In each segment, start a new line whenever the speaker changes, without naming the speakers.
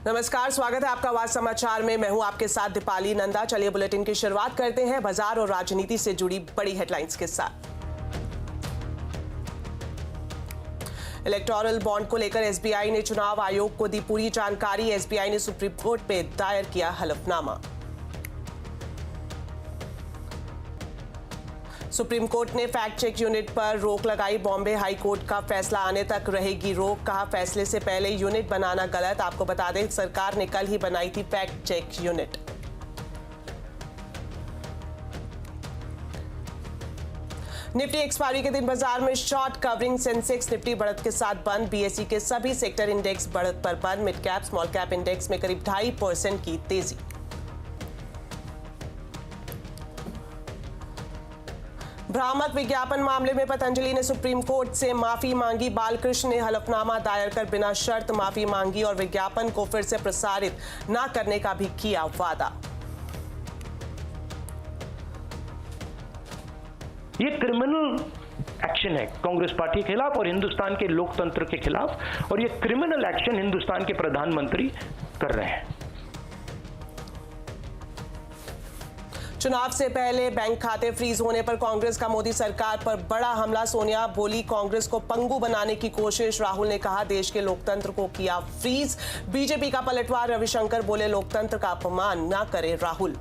नमस्कार, स्वागत है आपका आवाज समाचार में। मैं हूं आपके साथ दीपाली नंदा। चलिए बुलेटिन की शुरुआत करते हैं बाजार और राजनीति से जुड़ी बड़ी हेडलाइंस के साथ। इलेक्टोरल बॉन्ड को लेकर एसबीआई ने चुनाव आयोग को दी पूरी जानकारी। एसबीआई ने सुप्रीम कोर्ट में दायर किया हलफनामा। सुप्रीम कोर्ट ने फैक्ट चेक यूनिट पर रोक लगाई। बॉम्बे हाई कोर्ट का फैसला आने तक रहेगी रोक। कहा फैसले से पहले यूनिट बनाना गलत। आपको बता दें सरकार ने कल ही बनाई थी fact check unit. Nifty expiry के दिन बाजार में शॉर्ट कवरिंग। सेंसेक्स निफ्टी बढ़त के साथ बंद। बीएसई के सभी सेक्टर इंडेक्स बढ़त पर बंद। Mid cap small cap index में करीब 2.5% की तेजी। भ्रामक विज्ञापन मामले में पतंजलि ने सुप्रीम कोर्ट से माफी मांगी। बालकृष्ण ने हलफनामा दायर कर बिना शर्त माफी मांगी और विज्ञापन को फिर से प्रसारित न करने का भी किया वादा।
ये क्रिमिनल एक्शन है कांग्रेस पार्टी के खिलाफ और हिंदुस्तान के लोकतंत्र के खिलाफ, और ये क्रिमिनल एक्शन हिंदुस्तान के प्रधानमंत्री कर रहे हैं।
चुनाव से पहले बैंक खाते फ्रीज होने पर कांग्रेस का मोदी सरकार पर बड़ा हमला। सोनिया बोली कांग्रेस को पंगु बनाने की कोशिश। राहुल ने कहा देश के लोकतंत्र को किया फ्रीज। बीजेपी का पलटवार। रविशंकर बोले लोकतंत्र का अपमान ना करे राहुल।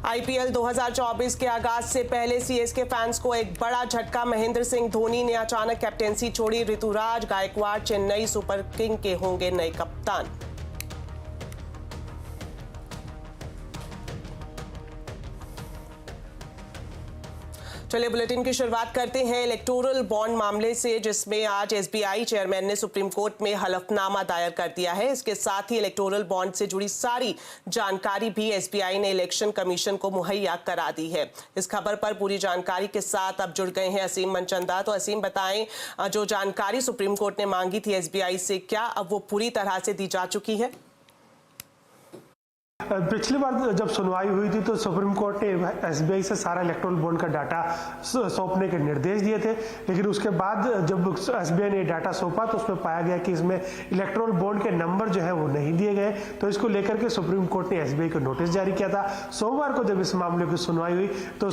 आईपीएल 2024 के आगाज से पहले सीएसके फैंस को एक बड़ा झटका। महेंद्र सिंह धोनी ने अचानक कैप्टेंसी छोड़ी। ऋतुराज गायकवाड़ चेन्नई सुपर किंग के होंगे नए कप्तान। चलिए बुलेटिन की शुरुआत करते हैं इलेक्टोरल बॉन्ड मामले से, जिसमें आज एसबीआई चेयरमैन ने सुप्रीम कोर्ट में हलफनामा दायर कर दिया है। इसके साथ ही इलेक्टोरल बॉन्ड से जुड़ी सारी जानकारी भी एसबीआई ने इलेक्शन कमीशन को मुहैया करा दी है। इस खबर पर पूरी जानकारी के साथ अब जुड़ गए हैं असीम मनचंदा। तो असीम बताएं, जो जानकारी सुप्रीम कोर्ट ने मांगी थी एसबीआई से, क्या अब वो पूरी तरह से दी जा चुकी है?
पिछली बार जब सुनवाई हुई थी तो सुप्रीम कोर्ट ने एसबीआई से सारा इलेक्टोरल बॉन्ड का डाटा सौंपने के निर्देश दिए थे, लेकिन उसके बाद जब एसबीआई ने डाटा सौंपा तो उसमें पाया गया कि इसमें इलेक्टोरल बॉन्ड के नंबर जो है वो नहीं दिए गए। तो इसको लेकर के सुप्रीम कोर्ट ने एसबीआई को नोटिस जारी किया था। सोमवार को जब इस मामले की सुनवाई हुई तो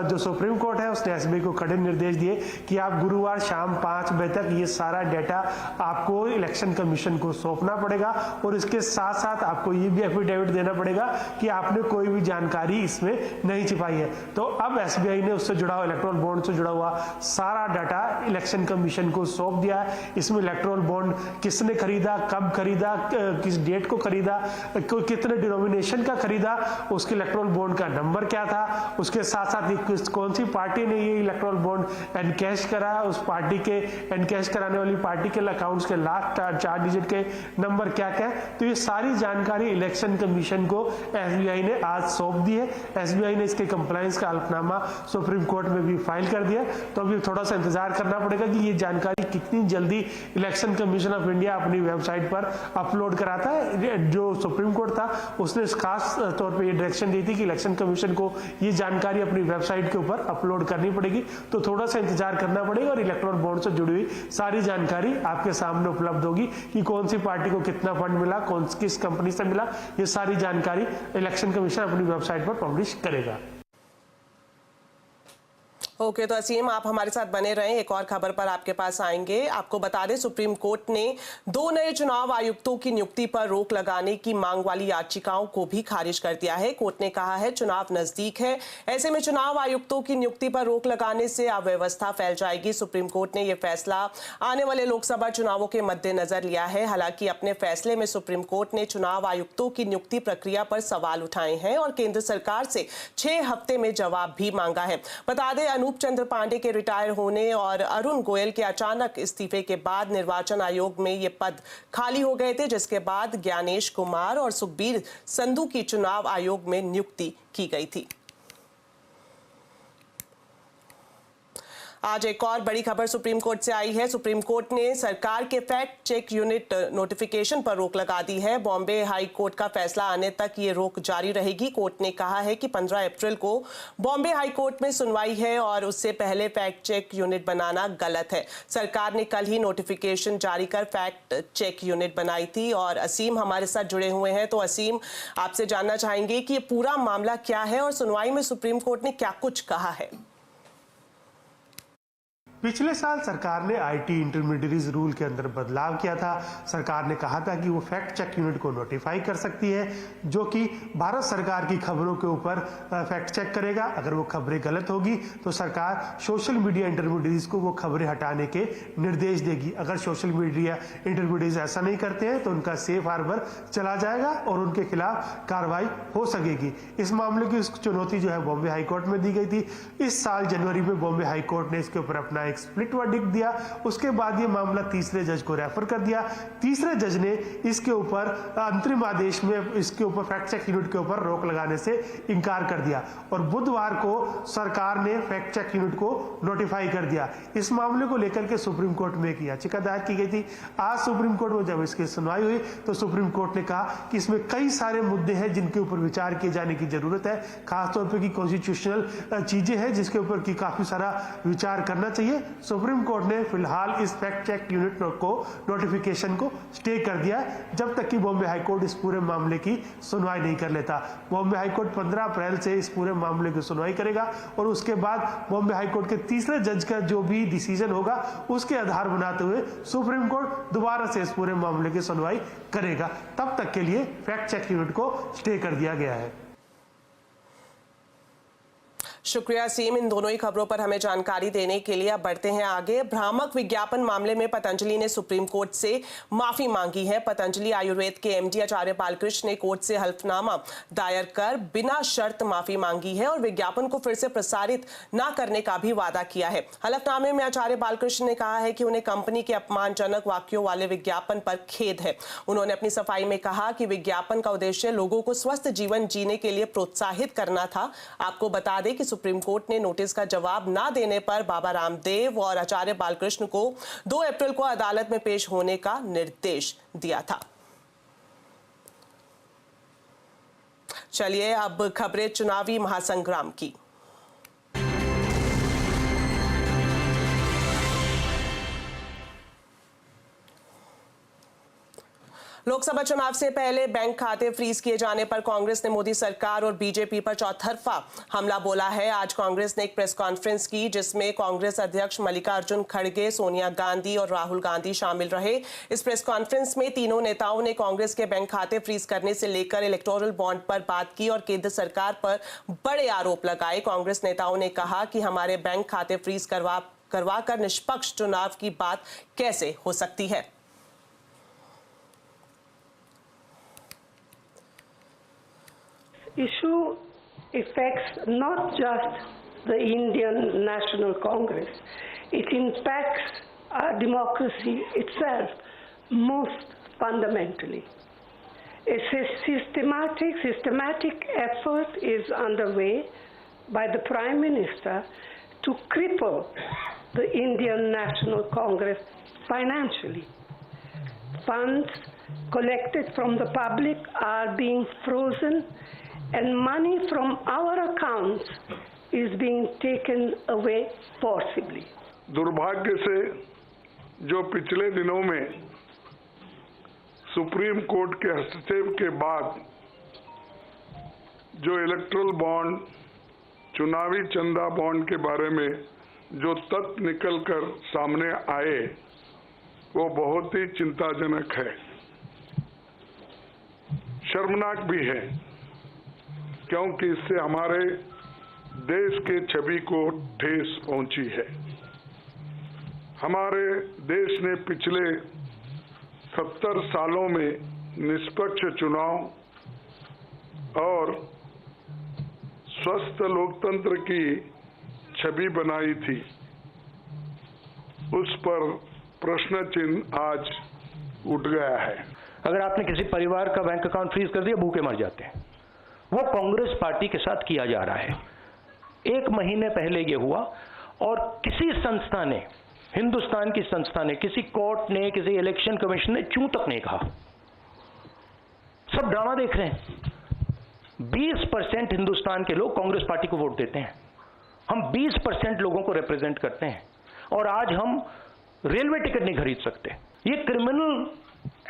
जो सुप्रीम कोर्ट है उसने एसबीआई को कड़े निर्देश दिए कि आप गुरुवार शाम 5 बजे तक ये सारा डाटा आपको इलेक्शन कमीशन को सौंपना पड़ेगा, और इसके साथ साथ आपको ये भी एफिडेविट देना पड़ेगा कि आपने कोई भी जानकारी इसमें नहीं छिपाई है। तो अब एसबीआई ने उससे जुड़ा हुआ इलेक्टोरल बॉन्ड से जुड़ा हुआ सारा डाटा इलेक्शन कमीशन को सौंप दिया है। इसमें इलेक्टोरल बॉन्ड किसने खरीदा, कब खरीदा, किस डेट को खरीदा, कितने डिनोमिनेशन का खरीदा, उसके इलेक्टोरल बॉन्ड का नंबर क्या था, उसके साथ साथ कौन सी पार्टी ने ये इलेक्टोरल बॉन्ड एनकैश करा, उस पार्टी के एनकैश कराने वाली पार्टी के अकाउंट्स के लास्ट 4 डिजिट के नंबर क्या क्या है। तो ये सारी जानकारी इलेक्शन कमीशन को एसबीआई ने आज सौंप दी है। एसबीआई ने इसके कंप्लायंस का हलफनामा सुप्रीम कोर्ट में भी फाइल कर दिया। तो अभी थोड़ा सा इंतजार करना पड़ेगा कि ये जानकारी कितनी जल्दी इलेक्शन कमीशन ऑफ इंडिया अपनी वेबसाइट पर अपलोड कराता है। जो सुप्रीम कोर्ट था उसने खास तौर पर ये डायरेक्शन दी थी कि इलेक्शन कमीशन को ये जानकारी अपनी वेबसाइट के ऊपर अपलोड करनी पड़ेगी। तो थोड़ा सा इंतजार करना पड़ेगा और इलेक्टोरल बॉन्ड से जुड़ी हुई सारी जानकारी आपके सामने उपलब्ध होगी कि कौन सी पार्टी को कितना फंड मिला, किस कंपनी से मिला, ये सारी जानकारी इलेक्शन कमीशन अपनी वेबसाइट पर पब्लिश करेगा।
ओके, तो असीम आप हमारे साथ बने रहें, एक और खबर पर आपके पास आएंगे। आपको बता दें सुप्रीम कोर्ट ने 2 नए चुनाव आयुक्तों की नियुक्ति पर रोक लगाने की मांग वाली याचिकाओं को भी खारिज कर दिया है। कोर्ट ने कहा है चुनाव नजदीक है, ऐसे में चुनाव आयुक्तों की नियुक्ति पर रोक लगाने से अव्यवस्था फैल जाएगी। सुप्रीम कोर्ट ने यह फैसला आने वाले लोकसभा चुनावों के मद्देनजर लिया है। हालांकि अपने फैसले में सुप्रीम कोर्ट ने चुनाव आयुक्तों की नियुक्ति प्रक्रिया पर सवाल उठाए हैं और केंद्र सरकार से 6 हफ्ते में जवाब भी मांगा है। बता दें अनूप चंद्र पांडे के रिटायर होने और अरुण गोयल के अचानक इस्तीफे के बाद निर्वाचन आयोग में ये पद खाली हो गए थे, जिसके बाद ज्ञानेश कुमार और सुखबीर संधू की चुनाव आयोग में नियुक्ति की गई थी। आज एक और बड़ी खबर सुप्रीम कोर्ट से आई है। सुप्रीम कोर्ट ने सरकार के फैक्ट चेक यूनिट नोटिफिकेशन पर रोक लगा दी है। बॉम्बे हाई कोर्ट का फैसला आने तक ये रोक जारी रहेगी। कोर्ट ने कहा है कि 15 अप्रैल को बॉम्बे हाई कोर्ट में सुनवाई है और उससे पहले फैक्ट चेक यूनिट बनाना गलत है। सरकार ने कल ही नोटिफिकेशन जारी कर फैक्ट चेक यूनिट बनाई थी और असीम हमारे साथ जुड़े हुए हैं। तो असीम, आपसे जानना चाहेंगे कि ये पूरा मामला क्या है और सुनवाई में सुप्रीम कोर्ट ने क्या कुछ कहा है।
पिछले साल सरकार ने आईटी इंटरमीडिएरीज रूल के अंदर बदलाव किया था। सरकार ने कहा था कि वो फैक्ट चेक यूनिट को नोटिफाई कर सकती है, जो कि भारत सरकार की खबरों के ऊपर फैक्ट चेक करेगा। अगर वो खबरें गलत होगी तो सरकार सोशल मीडिया इंटरमीडिएरीज को वो खबरें हटाने के निर्देश देगी। अगर सोशल मीडिया इंटरमीडिएरीज ऐसा नहीं करते हैं तो उनका सेफ हार्बर चला जाएगा और उनके खिलाफ कार्रवाई हो सकेगी। इस मामले की चुनौती जो है बॉम्बे हाई कोर्ट में दी गई थी। इस साल जनवरी में बॉम्बे हाई कोर्ट ने इसके ऊपर अपना एक स्प्लिट वर्डिक्ट दिया। उसके बाद ये मामला तीसरे जज को रेफर कर दिया। तीसरे जज ने इसके ऊपर अंतरिम आदेश में इसके ऊपर फैक्ट चेक यूनिट के ऊपर रोक लगाने से इनकार कर दिया और बुधवार को सरकार ने फैक्ट चेक यूनिट को नोटिफाई कर दिया। इस मामले को लेकर के सुप्रीम कोर्ट में एक याचिका दायर की गई थी। आज सुप्रीम कोर्ट में जब इसकी सुनवाई हुई तो सुप्रीम कोर्ट ने कहा कि इसमें कई सारे मुद्दे हैं जिनके ऊपर विचार किए जाने की जरूरत है। खासतौर पर की कॉन्स्टिट्यूशनल चीजें हैं जिसके ऊपर की काफी सारा विचार करना चाहिए। सुप्रीम कोर्ट ने फिलहाल इस फैक्ट चेक यूनिट को नोटिफिकेशन को स्टे कर दिया जब तक कि बॉम्बे हाई कोर्ट इस पूरे मामले की सुनवाई नहीं कर लेता। बॉम्बे हाई कोर्ट 15 अप्रैल से इस पूरे मामले की सुनवाई करेगा और उसके बाद बॉम्बे हाई कोर्ट के तीसरे जज का जो भी डिसीजन होगा उसके आधार बनाते हुए सुप्रीम कोर्ट दोबारा से इस पूरे मामले की सुनवाई करेगा। तब तक के लिए फैक्ट चेक यूनिट को स्टे कर दिया गया है।
शुक्रिया सीम, इन दोनों ही खबरों पर हमें जानकारी देने के लिए। अब बढ़ते हैं आगे। भ्रामक विज्ञापन मामले में पतंजलि ने सुप्रीम कोर्ट से माफी मांगी है। पतंजलि आयुर्वेद के एमडी आचार्य बालकृष्ण ने कोर्ट से हल्फनामा दायर कर बिना शर्त माफी मांगी है और विज्ञापन को फिर से प्रसारित न करने का भी वादा किया है। हल्फनामे में आचार्य बालकृष्ण ने कहा है कि उन्हें कंपनी के अपमानजनक वाक्यों वाले विज्ञापन पर खेद है। उन्होंने अपनी सफाई में कहा कि विज्ञापन का उद्देश्य लोगों को स्वस्थ जीवन जीने के लिए प्रोत्साहित करना था। आपको बता दें कि सुप्रीम कोर्ट ने नोटिस का जवाब ना देने पर बाबा रामदेव और आचार्य बालकृष्ण को 2 अप्रैल को अदालत में पेश होने का निर्देश दिया था। चलिए अब खबरें चुनावी महासंग्राम की। लोकसभा चुनाव से पहले बैंक खाते फ्रीज किए जाने पर कांग्रेस ने मोदी सरकार और बीजेपी पर चौतरफा हमला बोला है। आज कांग्रेस ने एक प्रेस कॉन्फ्रेंस की जिसमें कांग्रेस अध्यक्ष मल्लिकार्जुन खड़गे, सोनिया गांधी और राहुल गांधी शामिल रहे। इस प्रेस कॉन्फ्रेंस में तीनों नेताओं ने कांग्रेस के बैंक खाते फ्रीज करने से लेकर इलेक्टोरल बॉन्ड पर बात की और केंद्र सरकार पर बड़े आरोप लगाए। कांग्रेस नेताओं ने कहा कि हमारे बैंक खाते फ्रीज करवा कर निष्पक्ष चुनाव की बात कैसे हो सकती है।
Issue affects not just the Indian National Congress, it impacts our democracy itself most fundamentally. A systematic effort is underway by the Prime Minister to cripple the Indian National Congress financially. Funds collected from the public are being frozen and money from our accounts is being taken away forcibly.
दुर्भाग्य से जो पिछले दिनों में supreme court के हस्तक्षेप के बाद जो इलेक्टोरल बॉन्ड, चुनावी चंदा बॉन्ड के बारे में जो तथ्य निकलकर सामने आए वो बहुत ही चिंताजनक है, शर्मनाक भी है, क्योंकि इससे हमारे देश के छवि को ठेस पहुंची है। हमारे देश ने पिछले 70 सालों में निष्पक्ष चुनाव और स्वस्थ लोकतंत्र की छवि बनाई थी, उस पर प्रश्न चिन्ह आज उठ गया है।
अगर आपने किसी परिवार का बैंक अकाउंट फ्रीज कर दिया, भूखे मर जाते हैं। वो कांग्रेस पार्टी के साथ किया जा रहा है। 1 महीने पहले ये हुआ और किसी संस्था ने, हिंदुस्तान की संस्था ने, किसी कोर्ट ने, किसी इलेक्शन कमीशन ने चूं तक नहीं कहा। सब ड्रामा देख रहे हैं। 20% हिंदुस्तान के लोग कांग्रेस पार्टी को वोट देते हैं। हम 20% लोगों को रिप्रेजेंट करते हैं और आज हम रेलवे टिकट नहीं खरीद सकते। ये क्रिमिनल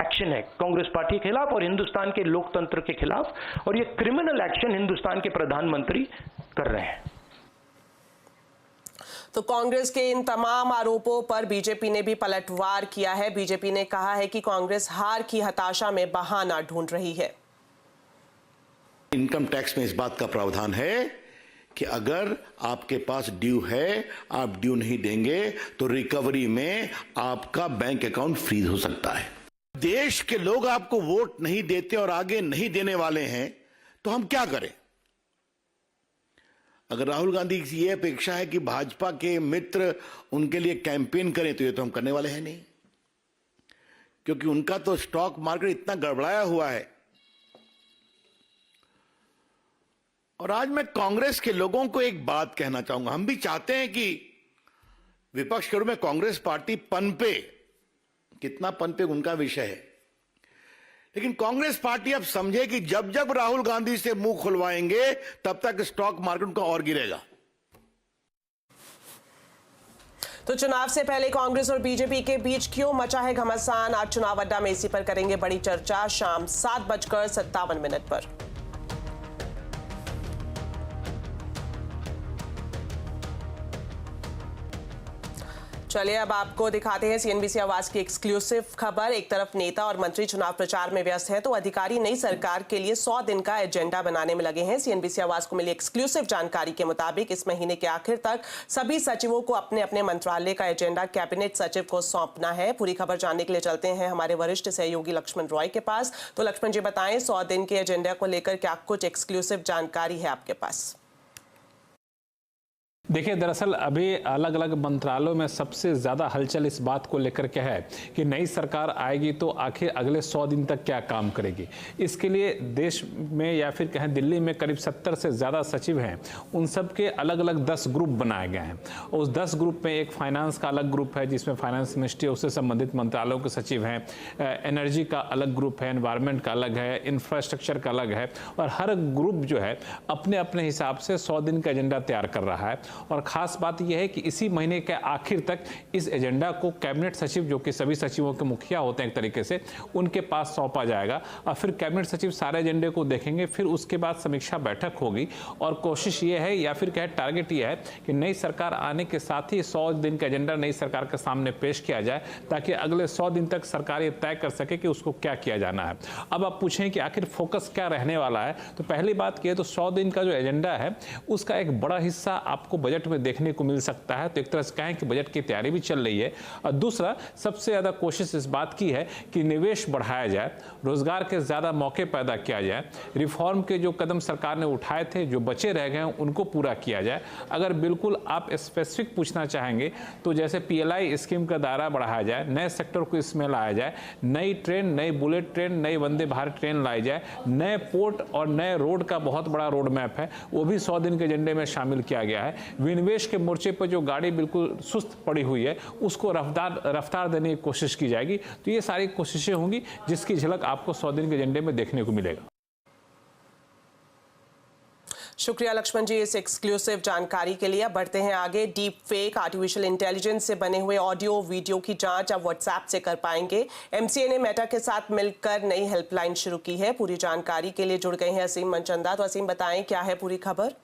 एक्शन है कांग्रेस पार्टी के खिलाफ और हिंदुस्तान के लोकतंत्र के खिलाफ, और ये क्रिमिनल एक्शन हिंदुस्तान के प्रधानमंत्री कर रहे हैं।
तो कांग्रेस के इन तमाम आरोपों पर बीजेपी ने भी पलटवार किया है। बीजेपी ने कहा है कि कांग्रेस हार की हताशा में बहाना ढूंढ रही है।
इनकम टैक्स में इस बात का प्रावधान है कि अगर आपके पास ड्यू है, आप ड्यू नहीं देंगे तो रिकवरी में आपका बैंक अकाउंट फ्रीज हो सकता है। देश के लोग आपको वोट नहीं देते और आगे नहीं देने वाले हैं, तो हम क्या करें? अगर राहुल गांधी की यह अपेक्षा है कि भाजपा के मित्र उनके लिए कैंपेन करें, तो ये तो हम करने वाले हैं नहीं, क्योंकि उनका तो स्टॉक मार्केट इतना गड़बड़ाया हुआ है। और आज मैं कांग्रेस के लोगों को एक बात कहना चाहूंगा। हम भी चाहते हैं कि विपक्ष के रूप में कांग्रेस पार्टी पनपे, कितना पनपे उनका विषय है, लेकिन कांग्रेस पार्टी अब समझे कि जब जब राहुल गांधी से मुंह खुलवाएंगे तब तक स्टॉक मार्केट का और गिरेगा।
तो चुनाव से पहले कांग्रेस और बीजेपी के बीच क्यों मचा है घमासान? आज चुनाव अड्डा में इसी पर करेंगे बड़ी चर्चा, शाम 7:57 पर। चलिए अब आपको दिखाते हैं सीएनबीसी आवाज की एक्सक्लूसिव खबर। एक तरफ नेता और मंत्री चुनाव प्रचार में व्यस्त है, तो अधिकारी नई सरकार के लिए 100 दिन का एजेंडा बनाने में लगे हैं। सीएनबीसी आवाज को मिली एक्सक्लूसिव जानकारी के मुताबिक इस महीने के आखिर तक सभी सचिवों को अपने अपने मंत्रालय का एजेंडा कैबिनेट सचिव को सौंपना है। पूरी खबर जानने के लिए चलते हैं हमारे वरिष्ठ सहयोगी लक्ष्मण रॉय के पास। तो लक्ष्मण जी बताएं, 100 दिन के एजेंडा को लेकर क्या कुछ एक्सक्लूसिव जानकारी है आपके पास?
देखिए, दरअसल अभी अलग अलग मंत्रालयों में सबसे ज़्यादा हलचल इस बात को लेकर के है कि नई सरकार आएगी तो आखिर अगले 100 दिन तक क्या काम करेगी। इसके लिए देश में या फिर कहें दिल्ली में करीब 70 से ज़्यादा सचिव हैं, उन सब के अलग अलग 10 ग्रुप बनाए गए हैं। उस 10 ग्रुप में एक फाइनेंस का अलग ग्रुप है जिसमें फाइनेंस मिनिस्ट्री उससे संबंधित मंत्रालयों के सचिव हैं, एनर्जी का अलग ग्रुप है, एनवायरमेंट का अलग है, इंफ्रास्ट्रक्चर का अलग है, और हर ग्रुप जो है अपने अपने हिसाब से 100 दिन का एजेंडा तैयार कर रहा है। और खास बात यह है कि इसी महीने के आखिर तक इस एजेंडा को कैबिनेट सचिव, जो कि सभी सचिवों के मुखिया होते हैं एक तरीके से, उनके पास सौंपा जाएगा और फिर कैबिनेट सचिव सारे एजेंडे को देखेंगे। फिर उसके बाद समीक्षा बैठक होगी और कोशिश ये है या फिर कहे टारगेट ये है कि नई सरकार आने के साथ ही 100 दिन का एजेंडा नई सरकार के सामने पेश किया जाए, ताकि अगले 100 दिन तक सरकार ये तय कर सके कि उसको क्या किया जाना है। अब आप पूछें कि आखिर फोकस क्या रहने वाला है, तो पहली बात की तो 100 दिन का जो एजेंडा है उसका एक बड़ा हिस्सा आपको बजट में देखने को मिल सकता है। तो एक तरह से कहें कि बजट की तैयारी भी चल रही है। और दूसरा, सबसे ज्यादा कोशिश इस बात की है कि निवेश बढ़ाया जाए, रोजगार के ज्यादा मौके पैदा किया जाए, रिफॉर्म के जो कदम सरकार ने उठाए थे, जो बचे रह गए उनको पूरा किया जाए। अगर बिल्कुल आप स्पेसिफिक पूछना चाहेंगे तो जैसे PLI स्कीम का दायरा बढ़ाया जाए, नए सेक्टर को इसमें लाया जाए, नई ट्रेन, नई बुलेट ट्रेन, नई वंदे भारत ट्रेन लाई जाए, नए पोर्ट और नए रोड का बहुत बड़ा रोड मैप है, वो भी 100 दिन के एजेंडे में शामिल किया गया है। विनिवेश के मोर्चे पर जो गाड़ी बिल्कुल सुस्त पड़ी हुई है उसको रफ्तार देने की कोशिश की जाएगी। तो ये सारी कोशिशें होंगी जिसकी झलक आपको 100 दिन के एजेंडे में देखने को मिलेगा।
शुक्रिया लक्ष्मण जी इस एक्सक्लूसिव जानकारी के लिए। बढ़ते हैं आगे। डीप फेक, आर्टिफिशियल इंटेलिजेंस से बने हुए ऑडियो वीडियो की जांच अब व्हाट्सएप से कर पाएंगे। MCA ने मेटा के साथ मिलकर नई हेल्पलाइन शुरू की है। पूरी जानकारी के लिए जुड़ गए हैं असीम मनचंदा। तो असीम बताएं, क्या है पूरी खबर?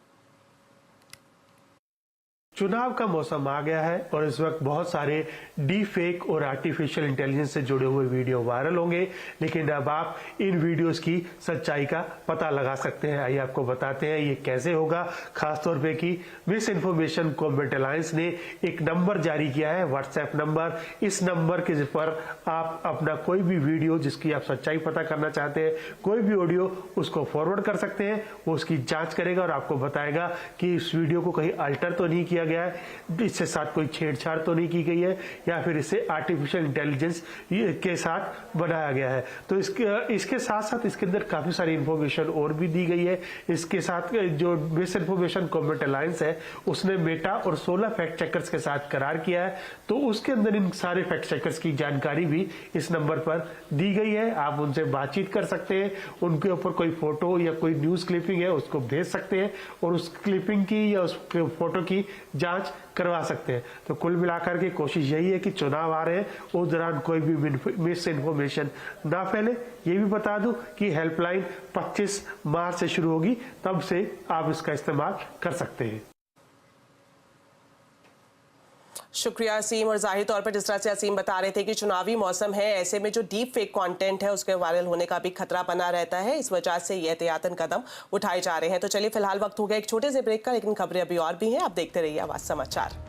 चुनाव का मौसम आ गया है और इस वक्त बहुत सारे डीप फेक और आर्टिफिशियल इंटेलिजेंस से जुड़े हुए वीडियो वायरल होंगे, लेकिन अब आप इन वीडियोस की सच्चाई का पता लगा सकते हैं। आइए आपको बताते हैं ये कैसे होगा। खासतौर पे कि मिस इन्फॉर्मेशन कॉम्बैट अलायंस ने एक नंबर जारी किया है, व्हाट्सएप नंबर। इस नंबर के पर आप अपना कोई भी वीडियो जिसकी आप सच्चाई पता करना चाहते हैं, कोई भी ऑडियो, उसको फॉरवर्ड कर सकते हैं। वो उसकी जांच करेगा और आपको बताएगा कि इस वीडियो को कहीं अल्टर तो नहीं किया गया है, इससे साथ कोई छेड़छाड़ तो नहीं की गई है या फिर इसे आर्टिफिशियल इंटेलिजेंस के साथ बनाया गया है। तो इसके साथ साथ इसके अंदर काफी सारी इंफॉर्मेशन और भी दी गई है। इसके साथ जो मिस इन्फॉर्मेशन कॉम्बैट अलायंस है उसने मेटा और 16 फैक्ट चेकर्स के साथ करार किया है, तो उसके अंदर इन सारे फैक्ट चेकर्स की जानकारी भी इस नंबर पर दी गई है। आप उनसे बातचीत कर सकते हैं, उनके ऊपर कोई फोटो या कोई न्यूज क्लिपिंग है उसको भेज सकते हैं और उस क्लिपिंग की या उस फोटो की जांच करवा सकते हैं। तो कुल मिलाकर के कोशिश यही है कि चुनाव आ रहे हैं उस दौरान कोई भी मिस इन्फॉर्मेशन ना फैले। ये भी बता दूं कि हेल्पलाइन 25 मार्च से शुरू होगी, तब से आप इसका इस्तेमाल कर सकते हैं।
शुक्रिया असीम। और जाहिर तौर पर जिस तरह से असीम बता रहे थे कि चुनावी मौसम है, ऐसे में जो डीप फेक कंटेंट है उसके वायरल होने का भी खतरा बना रहता है, इस वजह से ये एहतियातन कदम उठाए जा रहे हैं। तो चलिए फिलहाल वक्त हो गया एक छोटे से ब्रेक का, लेकिन खबरें अभी और भी हैं। आप देखते रहिए आवाज समाचार।